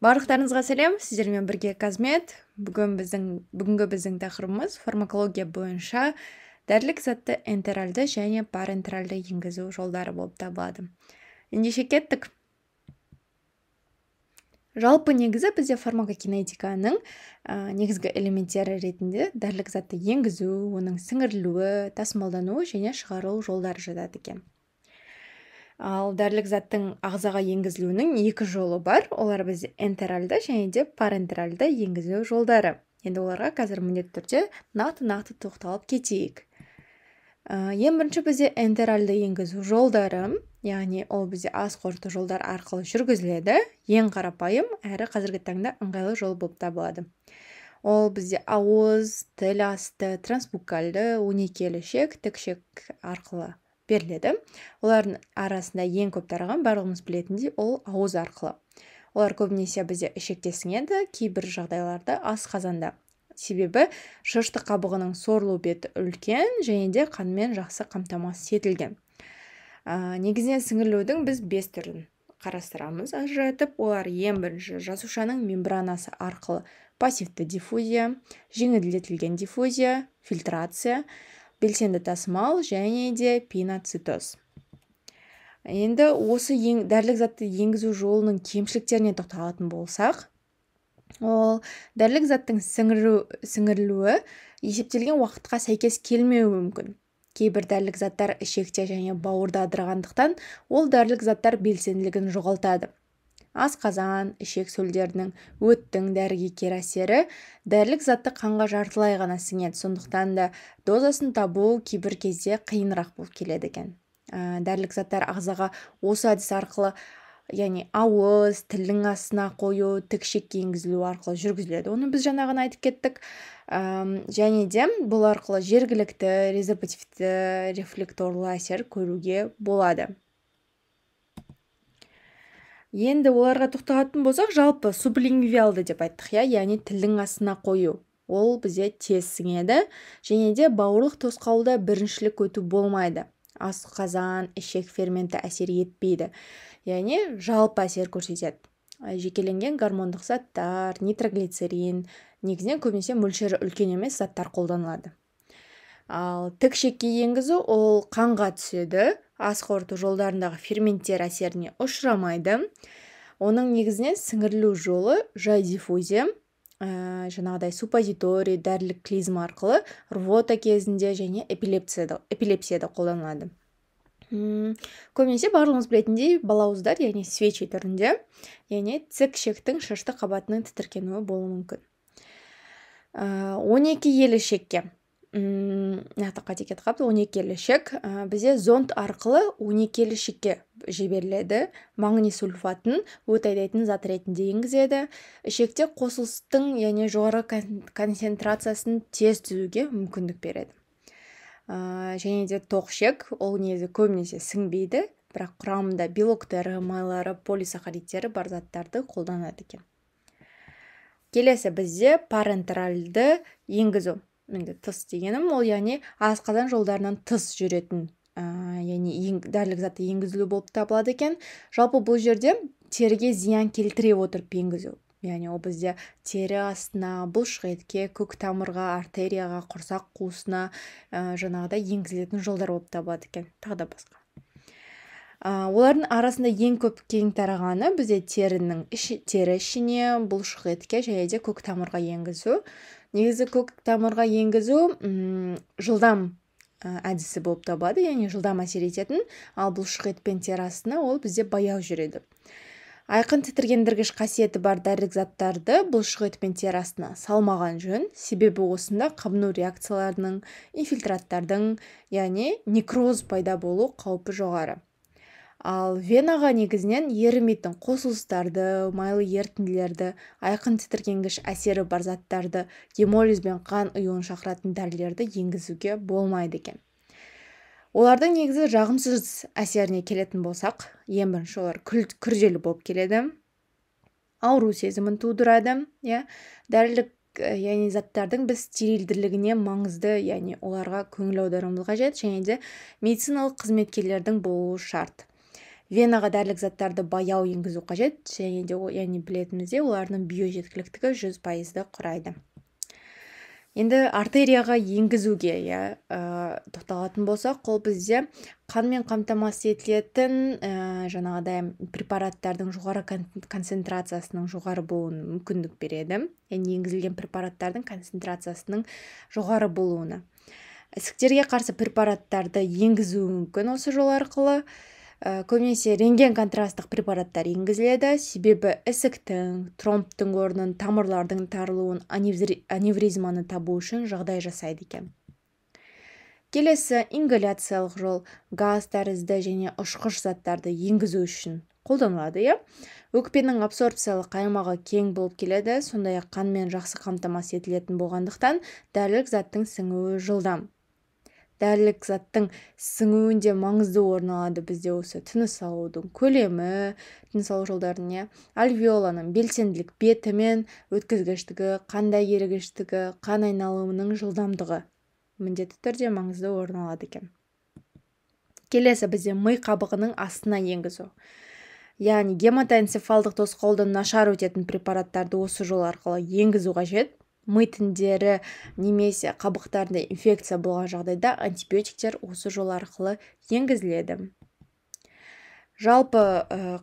Барлықтарыңызға сәлем, сіздермен бірге Казмет. Бүгінгі біздің тақырыбымыз фармакология бойынша дәрілік затты энтеральды және парентеральды енгізу жолдары болып табылады. Ендеше кеттік. Жалпы негізі бізде фармакокинетиканың негізгі элементтері ретінде дәрілік затты енгізу, оның сіңірілуі, тасымалдануы және шығарылу жолдары жатады екен. Ал дәрілік заттың ағзаға енгізілуінің екі жолы бар. Олар бізде энтеральды және де парентеральды енгізу жолдары. Енді оларға қазір міндетті түрде нақты тоқталып кетейік. Ең бірінші бізде энтеральды енгізу жолдары, яғни ол бізде ас қорыту жолдар арқылы жүргізіледі. Ең қарапайым әрі қазіргі таңда ыңғайлы жол болып табылады. Ол бізде ауыз, тіл асты, трансбукальды, өнекелі ішек, тікішек арқылы беріледі. Олардың арасында ең көп тараған барлығымыз білетіндей ол ауыз арқылы. Олар көбінесе бізде ішекте сіңеді, кейбір жағдайларда асқазанда. Себебі шышты қабығының сорылу беті үлкен және де қанмен жақсы қамтамасыз етілген. Негізінен сіңірілудің біз 5 түрін қарастырамыз ажыратып. Олар ең бірінші жасушаның мембранасы арқылы пассивті диффузия, жеңілдетілген диффузия, фильтрация, белсенді тасымал және де пиноцитоз. Енді осы дәрілік затты енгізу жолының кемшіліктеріне тоқталатын болсақ, ол дәрілік заттың сіңірілуі есептелген уақытқа сәйкес келмеуі мүмкін. Кейбір дәрілік заттар ішекте және бауырда адырғандықтан, ол дәрілік заттар белсенділігін жоғалтады. Асқазан, ішек сөлдерінің, өттің дәріге кері әсері дәрілік затты қанға жартылай ғана сіңеді, сондықтан да дозасын табу кейбір кезде қиынырақ болып келеді екен. Дәрілік заттар ағзаға осы әдіс арқылы, яғни ауыз, тілдің астына қою, тікішекке енгізілу арқылы жүргізіледі. Оны біз жаңа ғана айтып кеттік. Және де бұл арқылы жергілікті резервативті рефлекторлы әсер көруге болады. Енді оларға тоқталатын болсақ, жалпы сублингвиалды деп айттық, яғни тілдің астына қою. Ол бізде тез сіңеді және де бауырлық тосқауылда біріншілік өту болмайды. Асқазан, ішек ферменті әсер етпейді. Яғни жалпы әсер көрсетеді. Жекеленген гормондық заттар, нитроглицерин, негізінен көбінесе мөлшері үлкен емес заттар қолданылады. Ал тікішекке енгізу ол қанға түседі, ас қорыту жолдарындағы ферменттер әсеріне ұшырамайды. Оның негізінен сіңірілу жолы жай диффузия, жаңағыдай суппозиторий, дәрілік клизма арқылы рвота кезінде және эпилепсияда қолданылады. Көбінесе барлығымыз білетіндей балауыздар, яғни свечи түрінде, яғни тікішектің шышты қабатының тітіркенуі болуы мүмкін. 12 елі ішекке, нақты 12 елі ішек бізде зонд арқылы 12 елі ішекке жіберіледі. Магний сульфатын өт айдайтын зат ретінде енгізеді. Ішекте қосылыстың, яғни жоғары концентрациясын тез түзуге мүмкіндік береді. Және де тоқішек, ол негізі көбінесе сіңбейді, бірақ құрамында белоктары, майлары, полисахаридтері бар заттарды қолданады екен. Келесі бізде парентеральды енгізу. Тыс дегенім, ол яғни асқазан жолдарынан тыс жүретін, яғни дәрілік затты енгізілу болып табылады екен. Жалпы бұл жерде теріге зиян келтіре отырып енгізу. Яғни ол бізде тері астына, бұлшық етке, көк тамырға, артерияға, құрсақ қуысына жаңағыдай енгізілетін жолдар болып табылады екен. Тағы да басқа. Олардың арасында ең көп кең тарағаны бізде тері ішіне, бұлшық етке және де көк тамырға енгізу. Негізі көк тамырға енгізу жылдам әдісі болып табылады, яғни жылдам әсер ететін, ал бұлшық ет пен тері астына ол бізде баяу жүреді. Айқын тітіргендіргіш қасиеті бар дәрілік заттарды бұлшық ет пен тері астына салмаған жөн, себебі осында қабыну реакцияларының, инфильтраттардың, яғни некроз пайда болу қаупі жоғары. Ал венаға негізінен ерімейтін қосылыстарды, майлы ерітінділерді, айқын тітіргенгіш әсері бар заттарды, гемолиз бен қан ұюын шақыратын дәрілерді енгізуге болмайды екен. Олардың негізі жағымсыз әсеріне келетін болсақ, ең бірінші олар күрделі болып келеді, ауру сезімін тудырады. Дәрілік, яғни заттардың біз стерильділігіне маңызды, яғни оларға көңіл аударуымыз қажет, және де медициналық қызметкерлердің болуы шарт. венаға дәрілік заттарды баяу енгізу қажет, және де яғни білетініміздей олардың биожеткіліктігі 100%-ді құрайды. Енді артерияға енгізуге тоқталатын болсақ, ол бізде қанмен қамтамасыз етілетін жаңағыдай препараттардың жоғары концентрациясының жоғары болуына мүмкіндік береді. Яғни енгізілген препараттардың концентрациясының жоғары болуына. Ісіктерге қарсы препараттарды енгізу мүмкін осы жол арқылы. Көбінесе рентген контрасттық препараттар енгізіледі, себебі ісіктің, тромбтың орнын, тамырлардың тарылуын, аневризманы табу үшін жағдай жасайды екен. Келесі ингаляциялық жол газ тәрізді және ұшқыш заттарды енгізу үшін қолданылады. Өкпенің абсорбциялық аймағы кең болып келеді, сондай-ақ қанмен жақсы қамтамасыз етілетін болғандықтан дәрілік заттың сіңуі жылдам. Дәрілік заттың сіңуінде маңызды орын алады бізде осы тыныс алудың көлемі, тыныс алу жолдарының, альвеоланың белсенділік беті мен өткізгіштігі, қанда ерігіштігі, қан айналымының жылдамдығы міндетті түрде маңызды орын алады екен. Келесі бізде ми қабығының астына енгізу. Яғни гематоэнцефалдық тосқауылды нашар өтетін препараттарды осы жол арқылы енгізу қажет. Ми тіндері немесе қабықтарында инфекция болған жағдайда антибиотиктер осы жол арқылы енгізіледі. Жалпы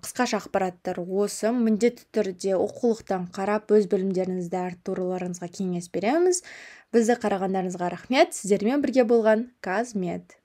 қысқаша ақпараттар осы. Міндетті түрде оқулықтан қарап өз білімдеріңізді арттыруларыңызға кеңес береміз. Бізді қарағандарыңызға рахмет. Сіздермен бірге болған Казмед.